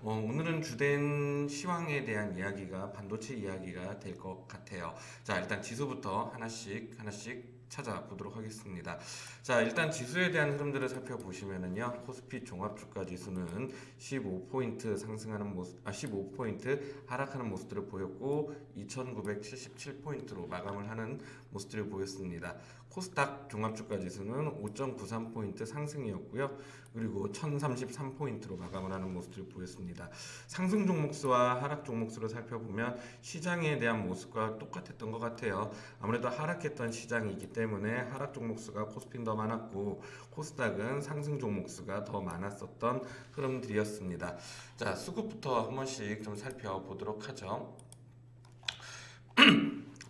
오늘은 주된 시황에 대한 이야기가 반도체 이야기가 될 것 같아요. 자, 일단 지수부터 하나씩 찾아보도록 하겠습니다. 자, 일단 지수에 대한 흐름들을 살펴보시면은요, 코스피 종합주가 지수는 15포인트 상승하는 모습, 15포인트 하락하는 모습들을 보였고, 2,977포인트로 마감을 하는 모습들을 보였습니다. 코스닥 종합주가 지수는 5.93포인트 상승이었고요. 그리고 1033포인트로 마감을 하는 모습들을 보였습니다. 상승 종목수와 하락 종목수를 살펴보면 시장에 대한 모습과 똑같았던 것 같아요. 아무래도 하락했던 시장이기 때문에 하락 종목수가 코스피는 더 많았고 코스닥은 상승 종목수가 더 많았었던 흐름들이었습니다. 자, 수급부터 한 번씩 좀 살펴보도록 하죠.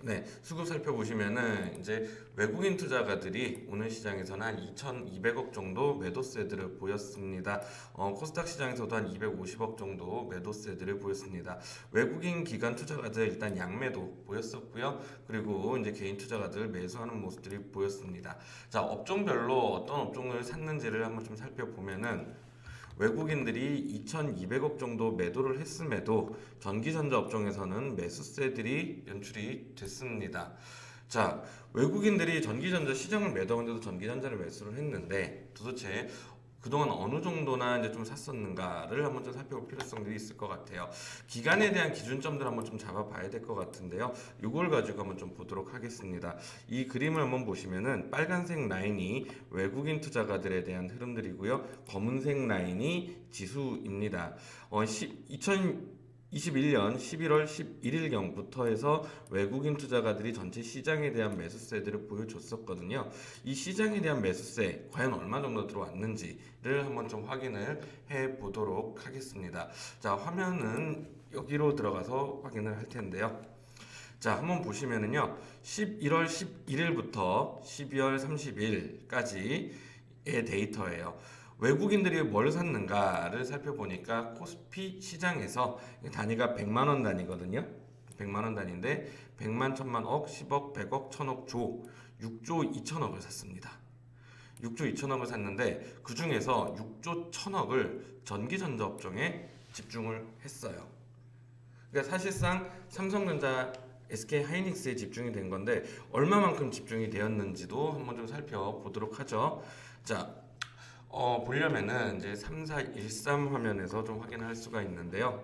네, 수급 살펴보시면은 이제 외국인 투자가들이 오늘 시장에서는 한 2,200억 정도 매도세들을 보였습니다. 코스닥 시장에서도 한 250억 정도 매도세들을 보였습니다. 외국인 기관 투자가들 일단 양매도 보였었고요. 그리고 이제 개인 투자가들 매수하는 모습들이 보였습니다. 자, 업종별로 어떤 업종을 샀는지를 한번 좀 살펴보면은 외국인들이 2,200억 정도 매도를 했음에도 전기전자 업종에서는 매수세들이 연출이 됐습니다. 자, 외국인들이 전기전자 시장을 매도하는데도 전기전자를 매수를 했는데 도대체 그동안 어느 정도나 이제 좀 샀었는가를 한번 좀 살펴볼 필요성들이 있을 것 같아요. 기간에 대한 기준점들 한번 좀 잡아봐야 될 것 같은데요. 이걸 가지고 한번 좀 보도록 하겠습니다. 이 그림을 한번 보시면은 빨간색 라인이 외국인 투자가들에 대한 흐름들이고요. 검은색 라인이 지수입니다. 2021년 11월 11일경부터 해서 외국인 투자가들이 전체 시장에 대한 매수세들을 보여줬었거든요. 이 시장에 대한 매수세 과연 얼마 정도 들어왔는지를 한번 좀 확인을 해 보도록 하겠습니다. 자, 화면은 여기로 들어가서 확인을 할 텐데요. 자, 한번 보시면은요. 11월 11일부터 12월 30일까지의 데이터예요. 외국인들이 뭘 샀는가를 살펴보니까 코스피 시장에서 단위가 100만 원 단위거든요. 100만 원 단위인데 100만, 1000만, 억, 10억, 100억, 1000억, 조 6조 2천억을 샀습니다. 6조 2천억을 샀는데 그 중에서 6조 1000억을 전기전자 업종에 집중을 했어요. 그러니까 사실상 삼성전자, SK 하이닉스에 집중이 된 건데 얼마만큼 집중이 되었는지도 한번 좀 살펴보도록 하죠. 자, 보려면은 이제 3413 화면에서 좀 확인할 수가 있는데요.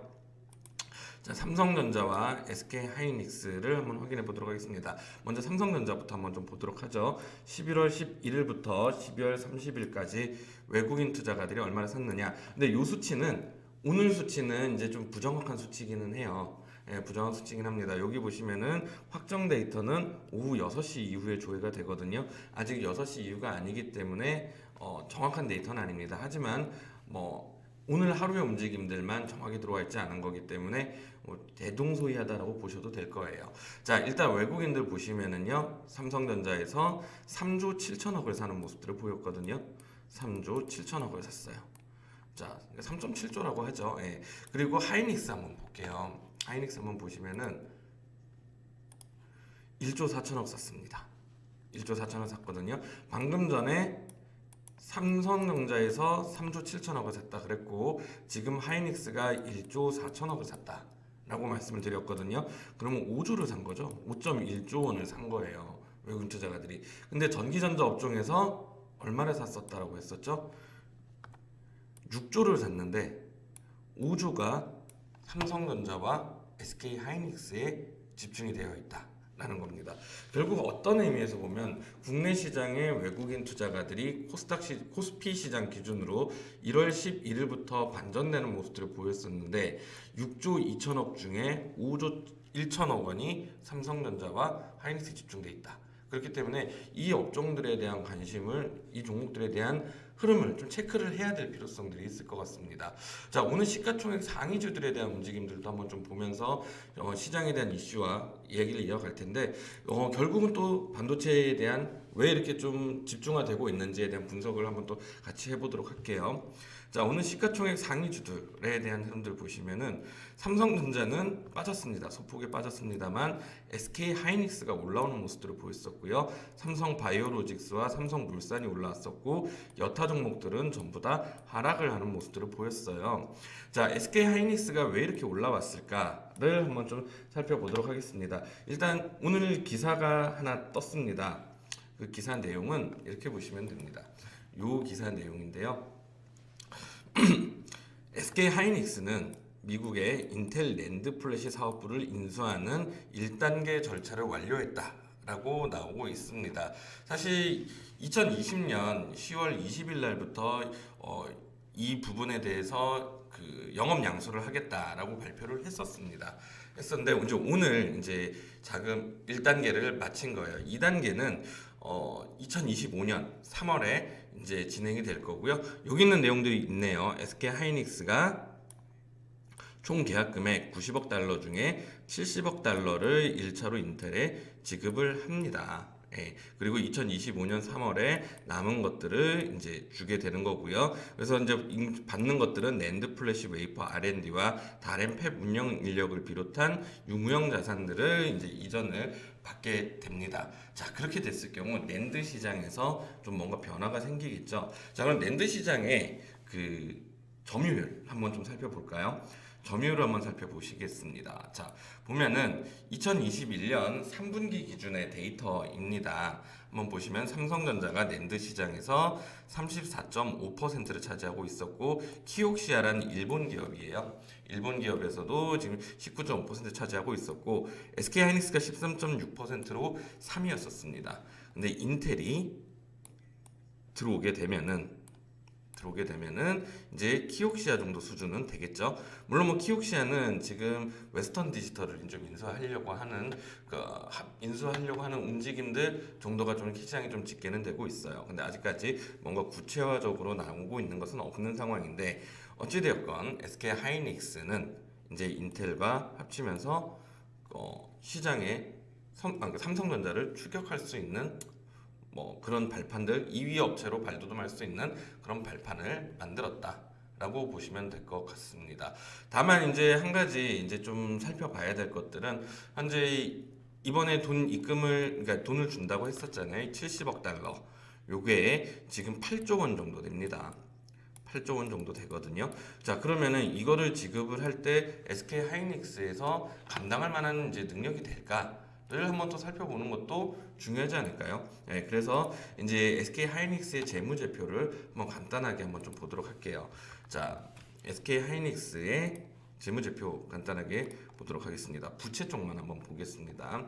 자, 삼성전자와 SK 하이닉스를 한번 확인해 보도록 하겠습니다. 먼저 삼성전자부터 한번 좀 보도록 하죠. 11월 11일부터 12월 30일까지 외국인 투자가들이 얼마나 샀느냐. 근데 이 수치는 오늘 수치는 이제 좀 부정확한 수치기는 해요. 예, 부정확한 수치긴 합니다. 여기 보시면은 확정 데이터는 오후 6시 이후에 조회가 되거든요. 아직 6시 이후가 아니기 때문에 정확한 데이터는 아닙니다. 하지만 뭐 오늘 하루의 움직임들만 정확히 들어와 있지 않은 거기 때문에 대동소이하다라고 보셔도 될 거예요. 자, 일단 외국인들 보시면은요, 삼성전자에서 3조 7천억을 사는 모습들을 보였거든요. 3조 7천억을 샀어요. 자, 3.7조라고 하죠. 예. 그리고 하이닉스 한번 볼게요. 하이닉스 한번 보시면은 1조 4천억 샀습니다. 1조 4천억 샀거든요. 방금 전에 삼성전자에서 3조 7천억을 샀다 그랬고 지금 하이닉스가 1조 4천억을 샀다 라고 말씀을 드렸거든요. 그러면 5조를 산 거죠. 5.1조 원을 산 거예요. 외국인 투자가들이. 근데 전기전자 업종에서 얼마를 샀었다라고 했었죠? 6조를 샀는데 5조가 삼성전자와 SK 하이닉스에 집중이 되어 있다라는 겁니다. 결국 어떤 의미에서 보면 국내 시장의 외국인 투자가들이 코스피 시장 기준으로 1월 11일부터 반전되는 모습들을 보였었는데 6조 2천억 중에 5조 1천억 원이 삼성전자와 하이닉스에 집중돼 있다. 그렇기 때문에 이 업종들에 대한 관심을, 이 종목들에 대한 흐름을 좀 체크를 해야 될 필요성들이 있을 것 같습니다. 자, 오늘 시가총액 상위주들에 대한 움직임들도 한번 좀 보면서 시장에 대한 이슈와 얘기를 이어갈 텐데 결국은 또 반도체에 대한 왜 이렇게 좀 집중화되고 있는지에 대한 분석을 한번 또 같이 해보도록 할게요. 자, 오늘 시가총액 상위주들에 대한 흐름들 보시면은 삼성전자는 빠졌습니다. 소폭에 빠졌습니다만 SK하이닉스가 올라오는 모습들을 보였었고요. 삼성바이오로직스와 삼성물산이 올라왔었고 여타 종목들은 전부 다 하락을 하는 모습들을 보였어요. 자, SK하이닉스가 왜 이렇게 올라왔을까를 한번 좀 살펴보도록 하겠습니다. 일단 오늘 기사가 하나 떴습니다. 그 기사 내용은 이렇게 보시면 됩니다. 요 기사 내용인데요. SK하이닉스는 미국의 인텔 낸드 플래시 사업부를 인수하는 1단계 절차를 완료했다라고 나오고 있습니다. 사실 2020년 10월 20일 날부터 이 부분에 대해서 그 영업 양수를 하겠다라고 발표를 했었는데 이제 오늘 이제 자금 1단계를 마친 거예요. 2단계는 2025년 3월에 이제 진행이 될 거고요. 여기 있는 내용들이 있네요. SK하이닉스가 총 계약 금액 90억 달러 중에 70억 달러를 1차로 인텔에 지급을 합니다. 예, 그리고 2025년 3월에 남은 것들을 이제 주게 되는 거고요. 그래서 이제 받는 것들은 낸드 플래시 웨이퍼 R&D와 다른 팹 운영 인력을 비롯한 유무형 자산들을 이제 이전을 받게 됩니다. 자, 그렇게 됐을 경우 낸드 시장에서 좀 뭔가 변화가 생기겠죠. 자, 그럼 낸드 시장의 그 점유율 한번 좀 살펴볼까요? 점유율을 한번 살펴보시겠습니다. 자, 보면은 2021년 3분기 기준의 데이터입니다. 한번 보시면 삼성전자가 낸드 시장에서 34.5%를 차지하고 있었고 키옥시아라는 일본 기업이에요. 일본 기업에서도 지금 19.5% 차지하고 있었고 SK하이닉스가 13.6%로 3위였었습니다. 근데 인텔이 들어오게 되면은 이제 키옥시아 정도 수준은 되겠죠. 물론 뭐 키옥시아는 지금 웨스턴 디지털을 좀 인수하려고 하는 움직임들 정도가 좀 시장이 좀 짙게는 되고 있어요. 근데 아직까지 뭔가 구체화적으로 나오고 있는 것은 없는 상황인데 어찌되었건 SK하이닉스는 이제 인텔과 합치면서 시장에 삼성전자를 추격할 수 있는 뭐 그런 발판들 2위 업체로 발돋움할 수 있는 그런 발판을 만들었다라고 보시면 될 것 같습니다. 다만 이제 한 가지 이제 좀 살펴봐야 될 것들은 현재 이번에 그러니까 돈을 준다고 했었잖아요. 70억 달러. 요게 지금 8조 원 정도 됩니다. 8조 원 정도 되거든요. 자, 그러면은 이거를 지급을 할 때 SK하이닉스에서 감당할 만한 이제 능력이 될까? 를 한번 더 살펴보는 것도 중요하지 않을까요? 네, 그래서 이제 SK하이닉스의 재무제표를 한번 간단하게 한번 좀 보도록 할게요. 자, SK하이닉스의 재무제표 간단하게 보도록 하겠습니다. 부채 쪽만 한번 보겠습니다.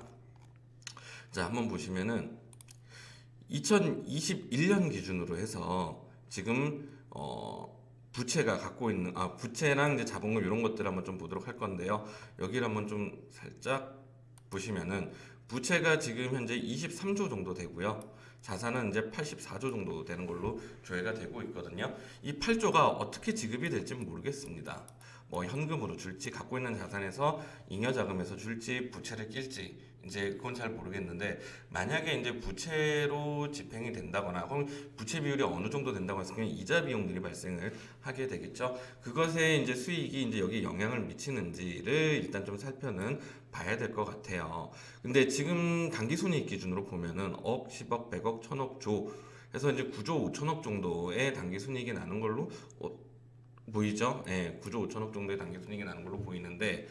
자, 한번 보시면은 2021년 기준으로 해서 지금 부채가 갖고 있는 부채랑 이제 자본금 이런 것들 한번 좀 보도록 할 건데요. 여기를 한번 좀 살짝 보시면은 부채가 지금 현재 23조 정도 되고요. 자산은 이제 84조 정도 되는 걸로 조회가 되고 있거든요. 이 8조가 어떻게 지급이 될지는 모르겠습니다. 뭐 현금으로 줄지 갖고 있는 자산에서 잉여자금에서 줄지 부채를 낄지 이제 그건 잘 모르겠는데 만약에 이제 부채로 집행이 된다거나 혹은 부채 비율이 어느 정도 된다고 했을 경우 이자 비용들이 발생을 하게 되겠죠. 그것에 이제 수익이 이제 여기 영향을 미치는지를 일단 좀 살펴는 봐야 될 것 같아요. 근데 지금 당기순이익 기준으로 보면은 억, 10억, 100억, 1000억, 조 해서 이제 9조 5천억 정도의 당기순이익이 나는 걸로 보이죠? 예, 9조 5천억 정도의 당기순이익이 나는 걸로 보이는데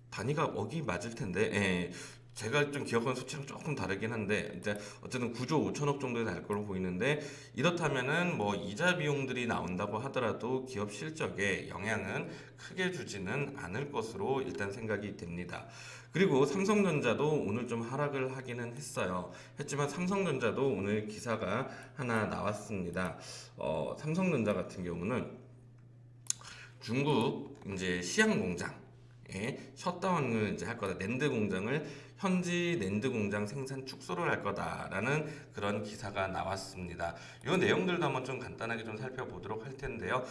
단위가 억이 맞을 텐데, 예, 제가 좀 기억하는 수치랑 조금 다르긴 한데, 이제 어쨌든 9조 5천억 정도에 날 걸로 보이는데, 이렇다면은 뭐 이자 비용들이 나온다고 하더라도 기업 실적에 영향은 크게 주지는 않을 것으로 일단 생각이 됩니다. 그리고 삼성전자도 오늘 좀 하락을 하기는 했지만 삼성전자도 오늘 기사가 하나 나왔습니다. 삼성전자 같은 경우는 중국 이제 시양 공장 셧다운을 이제 할 거다. 낸드 공장을 현지 낸드 공장 생산 축소를 할 거다라는 그런 기사가 나왔습니다. 이 내용들도 한번 좀 간단하게 좀 살펴보도록 할 텐데요.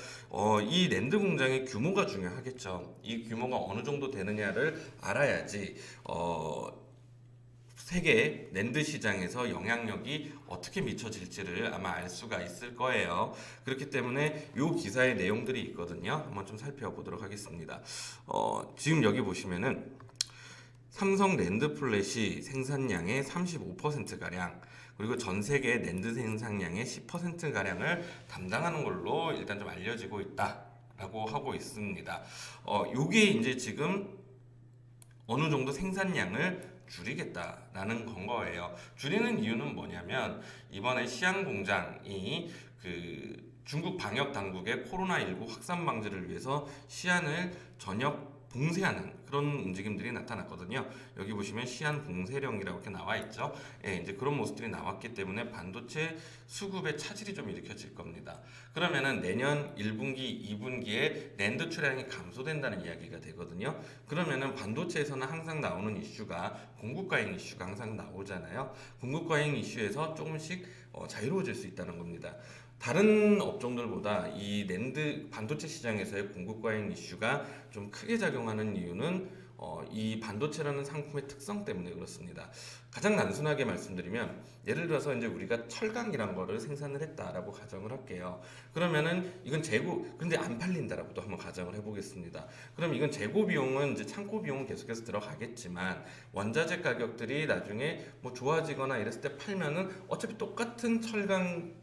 이 낸드 공장의 규모가 중요하겠죠. 이 규모가 어느 정도 되느냐를 알아야지 세계 낸드 시장에서 영향력이 어떻게 미쳐질지를 아마 알 수가 있을 거예요. 그렇기 때문에 이 기사의 내용들이 있거든요. 한번 좀 살펴보도록 하겠습니다. 지금 여기 보시면은 삼성 낸드 플래시 생산량의 35%가량, 그리고 전 세계 낸드 생산량의 10%가량을 담당하는 걸로 일단 좀 알려지고 있다라고 하고 있습니다. 요게 이제 지금 어느 정도 생산량을 줄이겠다라는 건 거예요. 줄이는 이유는 뭐냐면 이번에 시안 공장이 중국 방역 당국의 코로나19 확산 방지를 위해서 시안을 전역 봉쇄하는 그런 움직임들이 나타났거든요. 여기 보시면 시안 봉쇄령이라고 이렇게 나와 있죠. 예, 이제 그런 모습들이 나왔기 때문에 반도체 수급에 차질이 좀 일으켜질 겁니다. 그러면은 내년 1분기, 2분기에 낸드 출하량이 감소된다는 이야기가 되거든요. 그러면은 반도체에서는 항상 나오는 이슈가 공급 과잉 이슈가 항상 나오잖아요. 공급 과잉 이슈에서 조금씩 자유로워질 수 있다는 겁니다. 다른 업종들보다 이 낸드 반도체 시장에서의 공급 과잉 이슈가 좀 크게 작용하는 이유는 이 반도체라는 상품의 특성 때문에 그렇습니다. 가장 단순하게 말씀드리면 예를 들어서 이제 우리가 철강이란 거를 생산을 했다라고 가정을 할게요. 그러면은 이건 근데 안 팔린다라고도 한번 가정을 해보겠습니다. 그럼 이건 재고 비용은 이제 창고 비용은 계속해서 들어가겠지만 원자재 가격들이 나중에 뭐 좋아지거나 이랬을 때 팔면은 어차피 똑같은 철강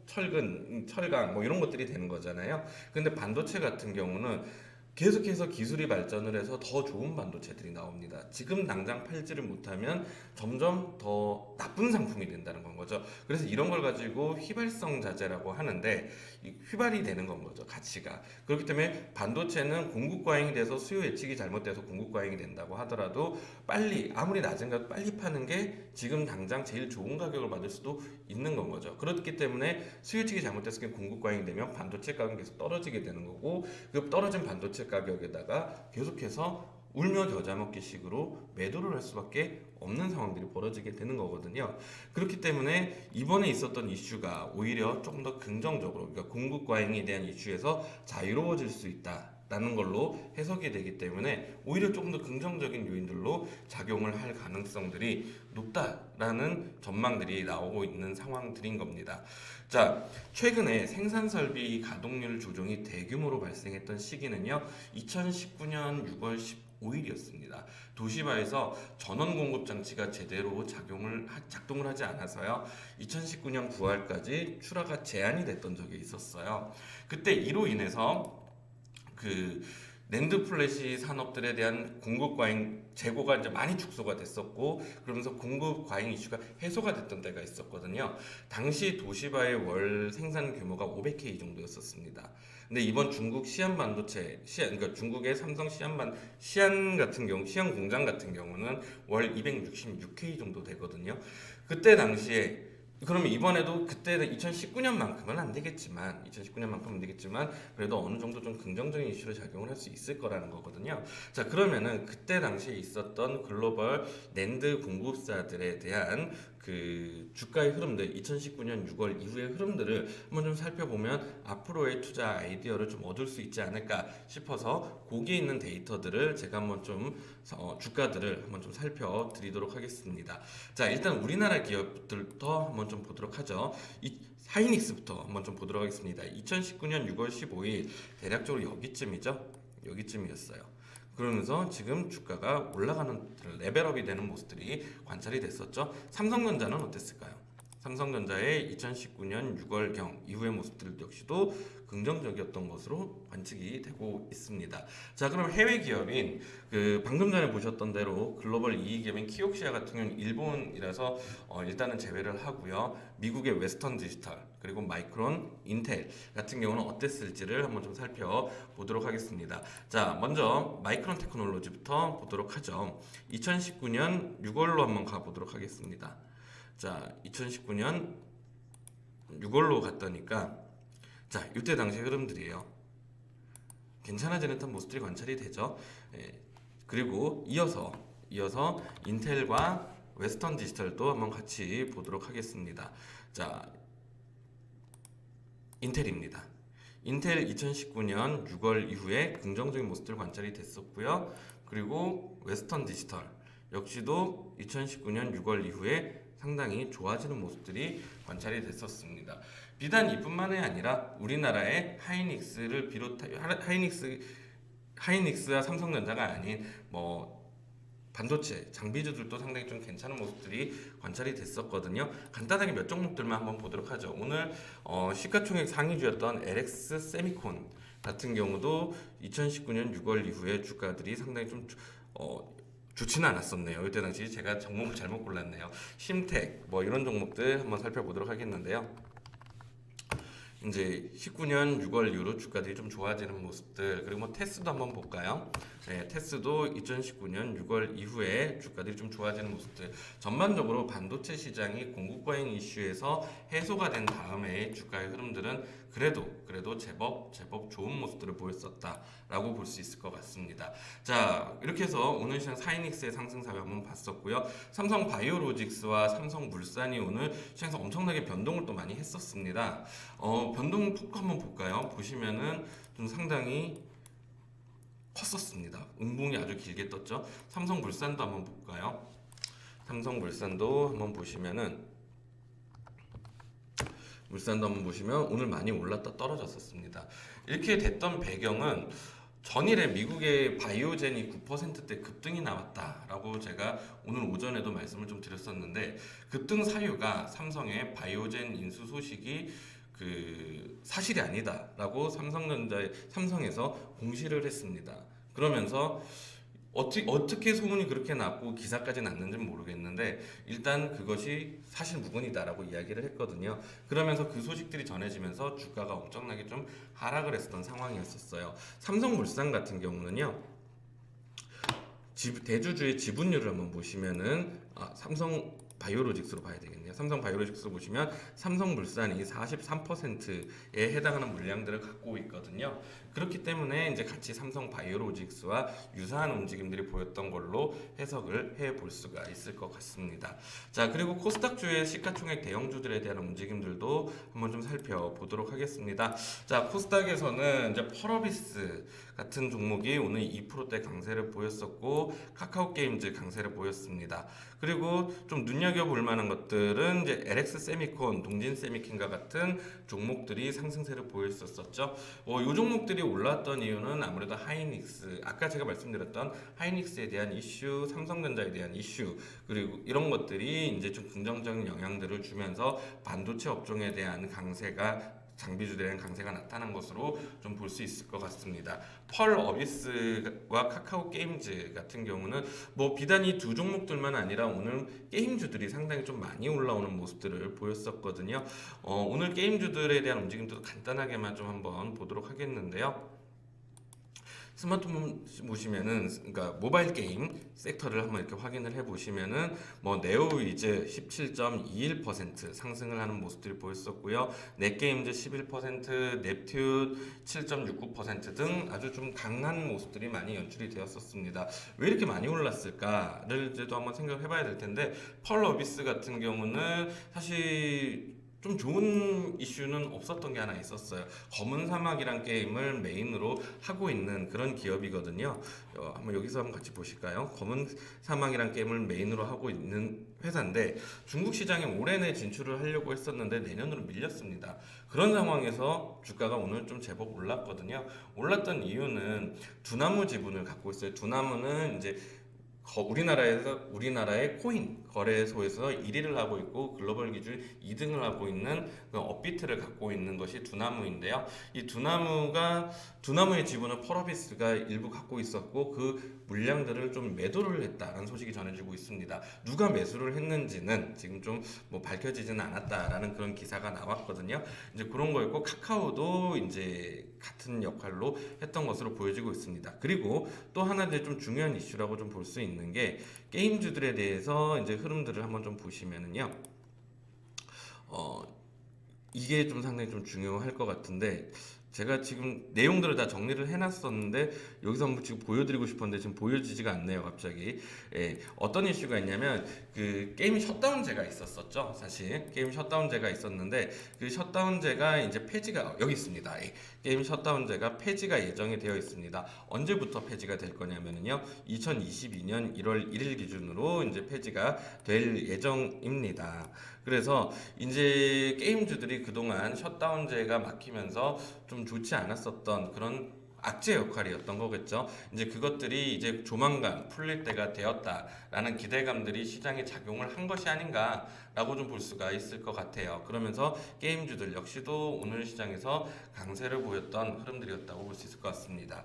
뭐 이런 것들이 되는 거잖아요. 근데 반도체 같은 경우는 계속해서 기술이 발전을 해서 더 좋은 반도체들이 나옵니다. 지금 당장 팔지를 못하면 점점 더 나쁜 상품이 된다는 건 거죠. 그래서 이런 걸 가지고 휘발성 자재라고 하는데 휘발이 되는 건 거죠. 가치가. 그렇기 때문에 반도체는 공급 과잉이 돼서 수요 예측이 잘못돼서 공급 과잉이 된다고 하더라도 아무리 낮은 가격 빨리 파는 게 지금 당장 제일 좋은 가격을 받을 수도 있는 건 거죠. 그렇기 때문에 수요 예측이 잘못돼서 공급 과잉이 되면 반도체 가격이 계속 떨어지게 되는 거고, 그 떨어진 반도체 가격에다가 계속해서 울며 겨자 먹기 식으로 매도를 할 수밖에 없는 상황들이 벌어지게 되는 거거든요. 그렇기 때문에 이번에 있었던 이슈가 오히려 조금 더 긍정적으로, 그러니까 공급 과잉에 대한 이슈에서 자유로워질 수 있다라는 걸로 해석이 되기 때문에 오히려 조금 더 긍정적인 요인들로 작용을 할 가능성들이 높다라는 전망들이 나오고 있는 상황들인 겁니다. 자, 최근에 생산 설비 가동률 조정이 대규모로 발생했던 시기는요, 2019년 6월 15일이었습니다. 도시바에서 전원 공급 장치가 제대로 작동을 하지 않아서요, 2019년 9월까지 출하가 제한이 됐던 적이 있었어요. 그때 이로 인해서 낸드 플래시 산업들에 대한 공급 과잉 재고가 이제 많이 축소가 됐었고, 그러면서 공급 과잉 이슈가 해소가 됐던 때가 있었거든요. 당시 도시바의 월 생산 규모가 500K 정도였었습니다. 근데 이번 중국 그러니까 중국의 삼성 시안 같은 경우, 시안 공장 같은 경우는 월 266K 정도 되거든요. 그때 당시에 그러면 이번에도 그때는 2019년만큼은 안 되겠지만 그래도 어느 정도 좀 긍정적인 이슈로 작용을 할 수 있을 거라는 거거든요. 자, 그러면은 그때 당시에 있었던 글로벌 낸드 공급사들에 대한 주가의 흐름들, 2019년 6월 이후의 흐름들을 한번 좀 살펴보면 앞으로의 투자 아이디어를 좀 얻을 수 있지 않을까 싶어서 거기에 있는 데이터들을 제가 한번 좀 주가들을 한번 좀 살펴드리도록 하겠습니다. 자, 일단 우리나라 기업들부터 한번 좀 보도록 하죠. 하이닉스부터 한번 좀 보도록 하겠습니다. 2019년 6월 15일 대략적으로 여기쯤이었어요. 그러면서 지금 주가가 올라가는 레벨업이 되는 모습들이 관찰이 됐었죠. 삼성전자는 어땠을까요? 삼성전자의 2019년 6월경 이후의 모습들 역시도 긍정적이었던 것으로 관측이 되고 있습니다. 자, 그럼 해외 기업인 방금 전에 보셨던 대로 글로벌 2위 기업인 키옥시아 같은 경우는 일본이라서 일단은 제외를 하고요. 미국의 웨스턴 디지털, 그리고 마이크론, 인텔 같은 경우는 어땠을지를 한번 좀 살펴보도록 하겠습니다. 자, 먼저 마이크론 테크놀로지부터 보도록 하죠. 2019년 6월로 한번 가보도록 하겠습니다. 자, 2019년 6월로 갔다니까, 자, 이때 당시 흐름들이에요. 괜찮아지는 듯한 모습들이 관찰이 되죠. 그리고 이어서 인텔과 웨스턴 디지털도 한번 같이 보도록 하겠습니다. 자, 인텔입니다. 인텔 2019년 6월 이후에 긍정적인 모습들 관찰이 됐었고요. 그리고 웨스턴 디지털 역시도 2019년 6월 이후에 상당히 좋아지는 모습들이 관찰이 됐었습니다. 비단 이뿐만이 아니라 우리나라의 하이닉스를 비롯한 하이닉스와 삼성전자가 아닌 뭐 반도체, 장비주들도 상당히 좀 괜찮은 모습들이 관찰이 됐었거든요. 간단하게 몇 종목들만 한번 보도록 하죠. 오늘 시가총액 상위주였던 LX 세미콘 같은 경우도 2019년 6월 이후에 주가들이 상당히 좀 좋지는 않았었네요. 이때 당시 제가 종목을 잘못 골랐네요. 심텍 뭐 이런 종목들 한번 살펴보도록 하겠는데요. 이제 19년 6월 이후로 주가들이 좀 좋아지는 모습들, 그리고 뭐 테스도 한번 볼까요? 네, 테스도 2019년 6월 이후에 주가들이 좀 좋아지는 모습들. 전반적으로 반도체 시장이 공급 과잉 이슈에서 해소가 된 다음에 주가의 흐름들은 그래도 제법 좋은 모습들을 보였었다라고 볼 수 있을 것 같습니다. 자, 이렇게 해서 오늘 시장 하이닉스의 상승사를 한번 봤었고요. 삼성 바이오로직스와 삼성 물산이 오늘 시장에서 엄청나게 변동을 또 많이 했었습니다. 변동 폭 한번 볼까요? 보시면은 좀 상당히 컸었습니다. 음봉이 아주 길게 떴죠. 삼성물산도 한번 볼까요? 삼성물산도 한번 보시면은 오늘 많이 올랐다 떨어졌었습니다. 이렇게 됐던 배경은 전일에 미국의 바이오젠이 9%대 급등이 나왔다라고 제가 오늘 오전에도 말씀을 좀 드렸었는데, 급등 사유가 삼성의 바이오젠 인수 소식이 사실이 아니다라고 삼성에서 공시를 했습니다. 그러면서 어떻게 소문이 그렇게 났고 기사까지 났는지는 모르겠는데 일단 그것이 사실 무근이다라고 이야기를 했거든요. 그러면서 그 소식들이 전해지면서 주가가 엄청나게 좀 하락을 했었던 상황이었어요. 삼성물산 같은 경우는요, 대주주의 지분율을 한번 보시면은 삼성 바이오로직스로 봐야 되겠네요. 삼성 바이오로직스로 보시면 삼성물산이 43%에 해당하는 물량들을 갖고 있거든요. 그렇기 때문에 이제 같이 삼성 바이오로직스와 유사한 움직임들이 보였던 걸로 해석을 해볼 수가 있을 것 같습니다. 자, 그리고 코스닥주의 시가총액 대형주들에 대한 움직임들도 한번 좀 살펴보도록 하겠습니다. 자, 코스닥에서는 이제 펄어비스 같은 종목이 오늘 2%대 강세를 보였었고, 카카오게임즈 강세를 보였습니다. 그리고 좀 눈여겨볼 만한 것들은 이제 LX 세미콘, 동진 세미킨과 같은 종목들이 상승세를 보였었죠. 이 종목들이 올랐던 이유는 아무래도 하이닉스, 아까 제가 말씀드렸던 하이닉스에 대한 이슈, 삼성전자에 대한 이슈, 그리고 이런 것들이 이제 좀 긍정적인 영향들을 주면서 반도체 업종에 대한 장비주들에 대한 강세가 나타난 것으로 좀 볼 수 있을 것 같습니다. 펄 어비스와 카카오 게임즈 같은 경우는 뭐 비단 이 두 종목들만 아니라 오늘 게임주들이 상당히 좀 많이 올라오는 모습들을 보였었거든요. 오늘 게임주들에 대한 움직임도 간단하게만 좀 한번 보도록 하겠는데요. 스마트폰 보시면은, 그러니까 모바일 게임 섹터를 한번 이렇게 확인을 해보시면은 뭐 네오위즈 17.21% 상승을 하는 모습들이 보였었고요. 넷게임즈 11%, 넵튠 7.69% 등 아주 좀 강한 모습들이 많이 연출이 되었었습니다. 왜 이렇게 많이 올랐을까를 이제도 한번 생각을 해봐야 될 텐데, 펄 어비스 같은 경우는 사실 좀 좋은 이슈는 없었던 게 하나 있었어요. 검은 사막이란 게임을 메인으로 하고 있는 그런 기업이거든요. 한번 여기서 한번 같이 보실까요? 검은 사막이란 게임을 메인으로 하고 있는 회사인데 중국 시장에 올해 내 진출을 하려고 했었는데 내년으로 밀렸습니다. 그런 상황에서 주가가 오늘 좀 제법 올랐거든요. 올랐던 이유는 두나무 지분을 갖고 있어요. 두나무는 이제 우리나라의 코인 거래소에서 1위를 하고 있고 글로벌 기준 2등을 하고 있는 그 업비트를 갖고 있는 것이 두나무인데요. 이 두나무의 지분을 펄어비스가 일부 갖고 있었고 그 물량들을 좀 매도를 했다라는 소식이 전해지고 있습니다. 누가 매수를 했는지는 지금 좀 뭐 밝혀지지는 않았다라는 그런 기사가 나왔거든요. 이제 그런 거였고, 카카오도 이제 같은 역할로 했던 것으로 보여지고 있습니다. 그리고 또 하나 이제 좀 중요한 이슈라고 좀 볼 수 있는 게 게임주들에 대해서 이제 흐름들을 한번 좀 보시면은요. 이게 좀 상당히 좀 중요할 것 같은데, 제가 지금 내용들을 다 정리를 해놨었는데 여기서 한번 지금 보여드리고 싶었는데 지금 보여지지가 않네요, 갑자기. 예, 어떤 이슈가 있냐면 그 게임 셧다운제가 있었었죠. 사실 게임 셧다운제가 있었는데 그 셧다운제가 이제 폐지가 여기 있습니다. 예, 게임 셧다운제가 폐지가 예정이 되어 있습니다. 언제부터 폐지가 될 거냐면요, 2022년 1월 1일 기준으로 이제 폐지가 될 예정입니다. 그래서 이제 게임주들이 그동안 셧다운제가 막히면서 좀 좋지 않았었던 그런 악재 역할이었던 거겠죠. 이제 그것들이 이제 조만간 풀릴 때가 되었다라는 기대감들이 시장에 작용을 한 것이 아닌가라고 좀 볼 수가 있을 것 같아요. 그러면서 게임주들 역시도 오늘 시장에서 강세를 보였던 흐름들이었다고 볼 수 있을 것 같습니다.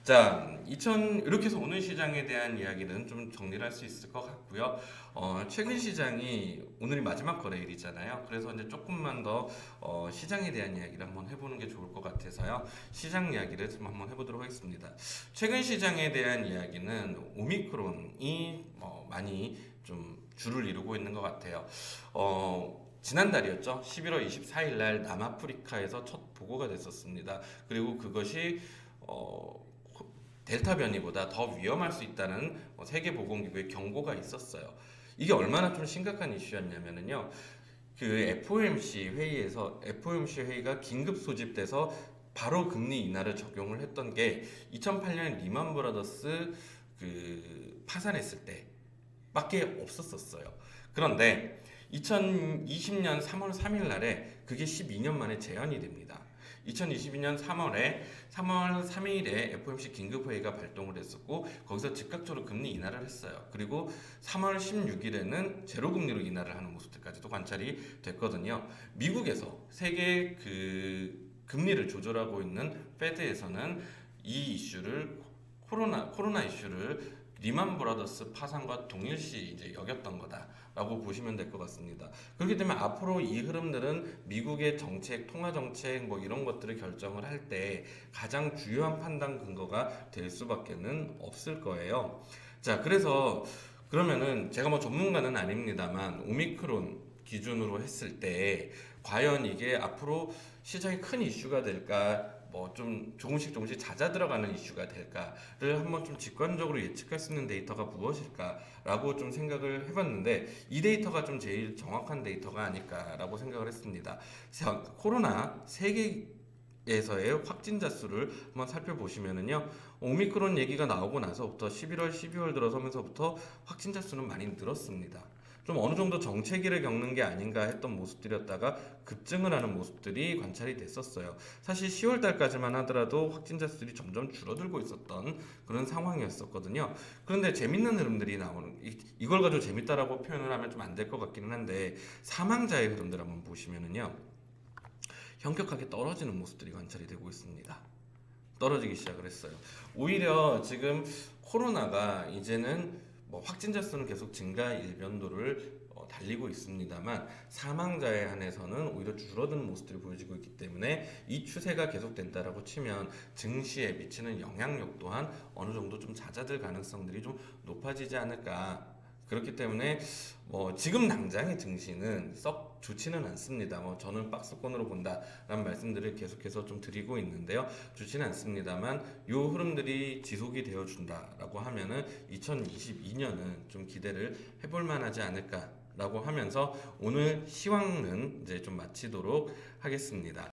자, 이렇게 해서 오늘 시장에 대한 이야기는 좀 정리를 할 수 있을 것 같고요. 최근 시장이 오늘이 마지막 거래일이잖아요. 그래서 이제 조금만 더 시장에 대한 이야기를 한번 해보는 게 좋을 것 같아서요. 시장 이야기를 좀 한번 해보도록 하겠습니다. 최근 시장에 대한 이야기는 오미크론이 많이 좀 주를 이루고 있는 것 같아요. 지난달이었죠. 11월 24일 날 남아프리카에서 첫 보고가 됐었습니다. 그리고 그것이 델타 변이보다 더 위험할 수 있다는 세계보건기구의 경고가 있었어요. 이게 얼마나 좀 심각한 이슈였냐면요. 그 FOMC 회의가 긴급 소집돼서 바로 금리 인하를 적용을 했던 게 2008년 리만 브라더스 그 파산했을 때밖에 없었어요. 그런데 2020년 3월 3일 날에 그게 12년 만에 재현이 됩니다. 2022년 3월 3일에 FOMC 긴급회의가 발동을 했었고 거기서 즉각적으로 금리 인하를 했어요. 그리고 3월 16일에는 제로금리로 인하를 하는 모습들까지도 관찰이 됐거든요. 미국에서 세계 그 금리를 조절하고 있는 페드에서는 이 이슈를 코로나 이슈를 리만 브라더스 파산과 동일시 이제 여겼던 거다라고 보시면 될 것 같습니다. 그렇기 때문에 앞으로 이 흐름들은 미국의 정책, 통화 정책 뭐 이런 것들을 결정을 할 때 가장 주요한 판단 근거가 될 수밖에는 없을 거예요. 자, 그래서 그러면은 제가 뭐 전문가는 아닙니다만 오미크론 기준으로 했을 때 과연 이게 앞으로 시장이 큰 이슈가 될까? 뭐 좀 조금씩 잦아들어가는 이슈가 될까를 한번 좀 직관적으로 예측할 수 있는 데이터가 무엇일까라고 좀 생각을 해봤는데 이 데이터가 좀 제일 정확한 데이터가 아닐까라고 생각을 했습니다. 코로나 세계에서의 확진자 수를 한번 살펴보시면은요, 오미크론 얘기가 나오고 나서부터 11월, 12월 들어서면서부터 확진자 수는 많이 늘었습니다. 좀 어느 정도 정체기를 겪는 게 아닌가 했던 모습들이었다가 급증을 하는 모습들이 관찰이 됐었어요. 사실 10월 달까지만 하더라도 확진자 수들이 점점 줄어들고 있었던 그런 상황이었었거든요. 그런데 재밌는 흐름들이 나오는, 이걸 가지고 재밌다라고 표현을 하면 좀 안 될 것 같기는 한데 사망자의 흐름들 한번 보시면은요, 현격하게 떨어지는 모습들이 관찰이 되고 있습니다. 떨어지기 시작을 했어요. 오히려 지금 코로나가 이제는 뭐 확진자 수는 계속 증가 일변도를 달리고 있습니다만 사망자에 한해서는 오히려 줄어드는 모습들이 보여지고 있기 때문에 이 추세가 계속된다라고 치면 증시에 미치는 영향력 또한 어느 정도 좀 잦아들 가능성들이 좀 높아지지 않을까. 그렇기 때문에 지금 당장의 증시는 썩 좋지는 않습니다. 저는 박스권으로 본다라는 말씀들을 계속해서 좀 드리고 있는데요. 좋지는 않습니다만 이 흐름들이 지속이 되어 준다라고 하면은 2022년은 좀 기대를 해볼 만하지 않을까라고 하면서 오늘 시황은 이제 좀 마치도록 하겠습니다.